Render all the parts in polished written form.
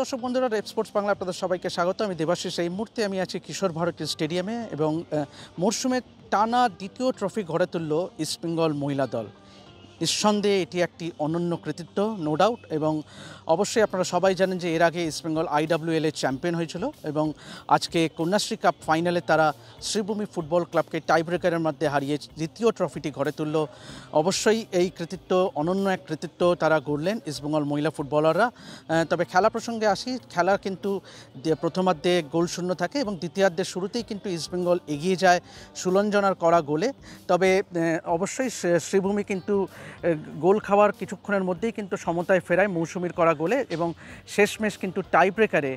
দর্শক বন্ধুরা, rape sports Bangla আপনাদের সবাইকে স্বাগত। আমি দেবাশিস। এই মুহূর্তে আমি আছি কিশোর ভারতী স্টেডিয়ামে এবং মরশুমে টানা দ্বিতীয় ট্রফি ঘরে তুলল ইস্টবেঙ্গল মহিলা দল। নিঃসন্দেহে এটি একটি অনন্য কৃতিত্ব, নো ডাউট। এবং অবশ্যই আপনারা সবাই জানেন যে এর আগে ইস্টবেঙ্গল IWL এর চ্যাম্পিয়ন হয়েছিল এবং আজকে কন্যাশ্রী কাপ ফাইনালে তারা শ্রীভূমি ফুটবল ক্লাবকে টাইব্রেকারের মধ্যে হারিয়ে দ্বিতীয় ট্রফিটি ঘরে তুলল। অবশ্যই এই কৃতিত্ব, অনন্য এক কৃতিত্ব তারা গড়লেন ইস্টবেঙ্গল মহিলা ফুটবলাররা। তবে খেলা প্রসঙ্গে আসি, খেলা কিন্তু প্রথমার্ধে গোল শূন্য থাকে এবং দ্বিতীয়ার্ধের শুরুতেই কিন্তু ইস্টবেঙ্গল এগিয়ে যায় সুলঞ্জনার করা গোলে। তবে অবশ্যই শ্রীভূমি কিন্তু গোল খাওয়ার কিছুক্ষণের মধ্যেই কিন্তু সমতায় ফেরায় মৌসুমীর করা গোলে এবং শেষমেশ কিন্তু টাইব্রেকারে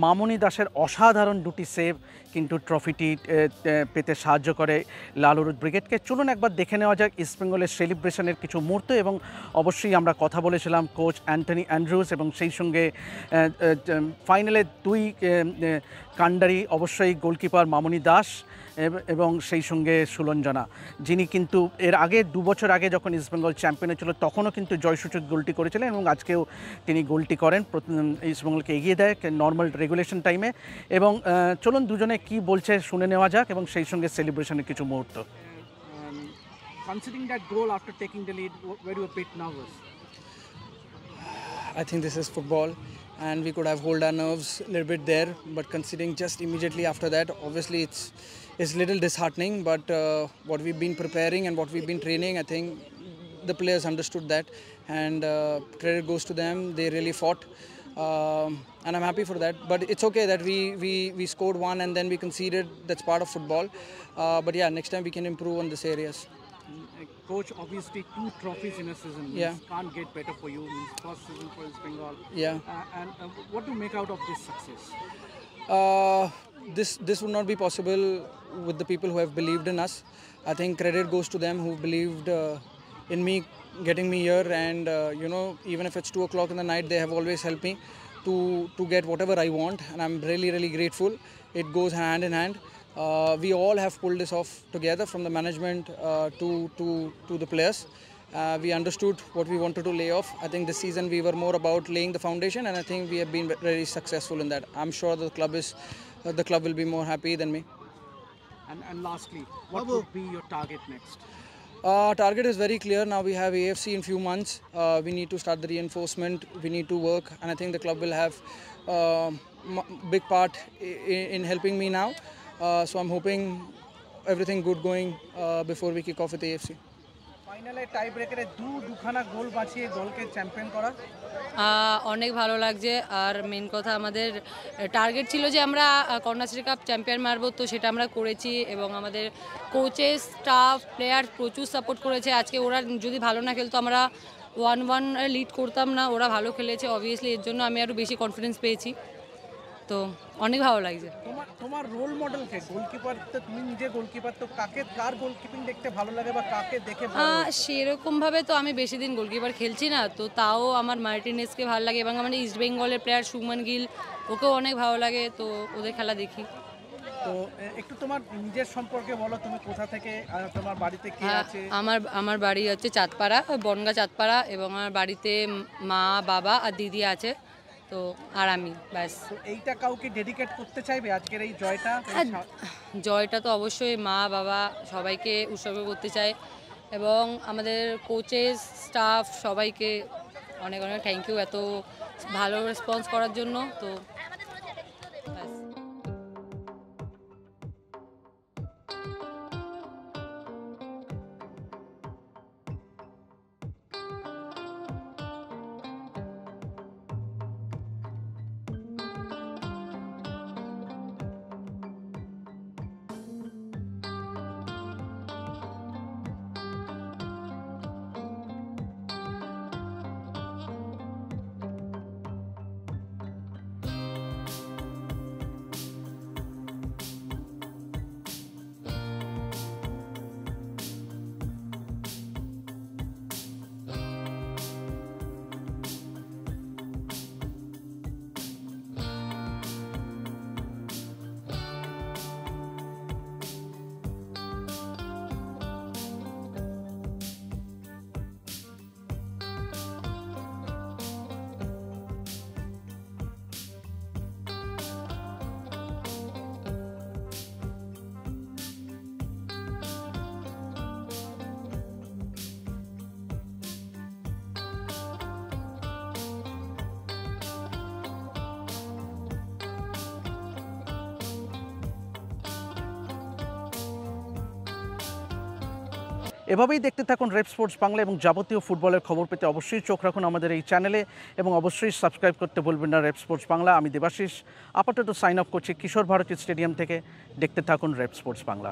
মামনি দাসের অসাধারণ দুটি সেভ কিন্তু ট্রফিটি পেতে সাহায্য করে লাল হলুদ ব্রিগেডকে। চলুন একবার দেখে নেওয়া যাক ইস্টবেঙ্গলের সেলিব্রেশনের কিছু মুহূর্ত। এবং অবশ্যই আমরা কথা বলেছিলাম কোচ অ্যান্টনি অ্যান্ড্রুজ এবং সেই সঙ্গে ফাইনালে দুই কাণ্ডারি, অবশ্যই গোলকিপার মামনি দাস এবং সেই সঙ্গে সুলঞ্জনা, যিনি কিন্তু এর আগে 2 বছর আগে যখন ইস্টবেঙ্গল চ্যাম্পিয়ন হয়েছিল তখনও কিন্তু জয়সূচক গোলটি করেছিলেন এবং আজকেও তিনি গোলটি করেন, ইস্টবেঙ্গলকে এগিয়ে দেয় নর্মাল রেগুলেশন টাইমে। এবং চলুন দুজনে কি বলছে শুনে নেওয়া যাক এবং সেই সঙ্গে সেলিব্রেশনের কিছু মুহূর্ত। Considering that goal after taking the lead, were you a bit nervous? I think this is football and we could have hold our nerves a little bit there, but considering just immediately after that, obviously it's a little disheartening, but what we've been preparing and what we've been training, I think the players understood that, and credit goes to them. They really fought, and I'm happy for that. But it's okay that we scored one and then we conceded. That's part of football, but yeah, next time we can improve on these areas. Coach, obviously 2 trophies in a season can't get better for you. Means first season for East Bengal. And what to make out of this success? This would not be possible with the people who have believed in us. I think credit goes to them who believed in me, getting me here, and even if it's 2 o'clock in the night, they have always helped me to get whatever I want, and I'm really grateful. It goes hand in hand. We all have pulled this off together, from the management to the players. We understood what we wanted to lay off. I think this season we were more about laying the foundation, and I think we have been very successful in that. I'm sure the club will be more happy than me. And lastly, what would be your target next? Target is very clear. Now we have AFC in few months. We need to start the reinforcement. We need to work, and I think the club will have big part in helping me now. So I'm hoping everything good going before we kick off with AFC. ফাইনালে টাই ব্রেকারে দুখানা গোল বাঁচিয়ে দলকে champion করা অনেক ভালো লাগছে। আর main কথা, আমাদের টার্গেট ছিল যে আমরা কন্যাশ্রী কাপ চ্যাম্পিয়ন মারবো, তো সেটা আমরা করেছি এবং আমাদের কোচেস, স্টাফ, প্লেয়ার প্রচুর সাপোর্ট করেছে। আজকে ওরা যদি ভালো না খেলতো আমরা 1-1 লিড করতাম না। ওরা ভালো খেলেছে অবভিয়াসলি, এর জন্য আমি আরও বেশি কনফিডেন্স পেয়েছি, তো অনেক ভালো লাগছে। তোমার রোল মডেল কে? গোলকিপার তো তুমি নিজে গোলকিপার, তো কার গোলকিপিং দেখতে ভালো লাগে বা কাকে দেখে সেরকমভাবে তো আমি বেশি দিন গোলকিপার খেলছি না, তো তাও আমার মার্টিনেসকে ভালো লাগে এবং আমাদের ইস্ট বেঙ্গলের প্লেয়ার শুভমান গিল, ওকেও অনেক ভালো লাগে, তো ওদের খেলা দেখি। তো একটু তোমার নিজের সম্পর্কে বলো, তুমি কোথা থেকে, তোমার বাড়িতে কে আছে? আমার বাড়ি হচ্ছে চাঁদপাড়া, বনগাঁ চাঁদপাড়া, এবং আমার বাড়িতে মা, বাবা আর দিদি আছে, তো আর আমি, ব্যাস। এইটা কাউকে ডেডিকেট করতে চাইবে আজকের এই জয়টা? জয়টা তো অবশ্যই মা, বাবা সবাইকে উৎসর্গ করতে চাই এবং আমাদের কোচেস, স্টাফ সবাইকে অনেক অনেক থ্যাংক ইউ এত ভালো রেসপন্স করার জন্য, তো ব্যাস। এভাবেই দেখতে থাকুন রেপ স্পোর্টস বাংলা এবং যাবতীয় ফুটবলের খবর পেতে অবশ্যই চোখ রাখুন আমাদের এই চ্যানেলে এবং অবশ্যই সাবস্ক্রাইব করতে ভুলবেন না রেপ স্পোর্টস বাংলা। আমি দেবাশিস আপাতত সাইন অফ করছি কিশোর ভারতী স্টেডিয়াম থেকে। দেখতে থাকুন রেপ স্পোর্টস বাংলা।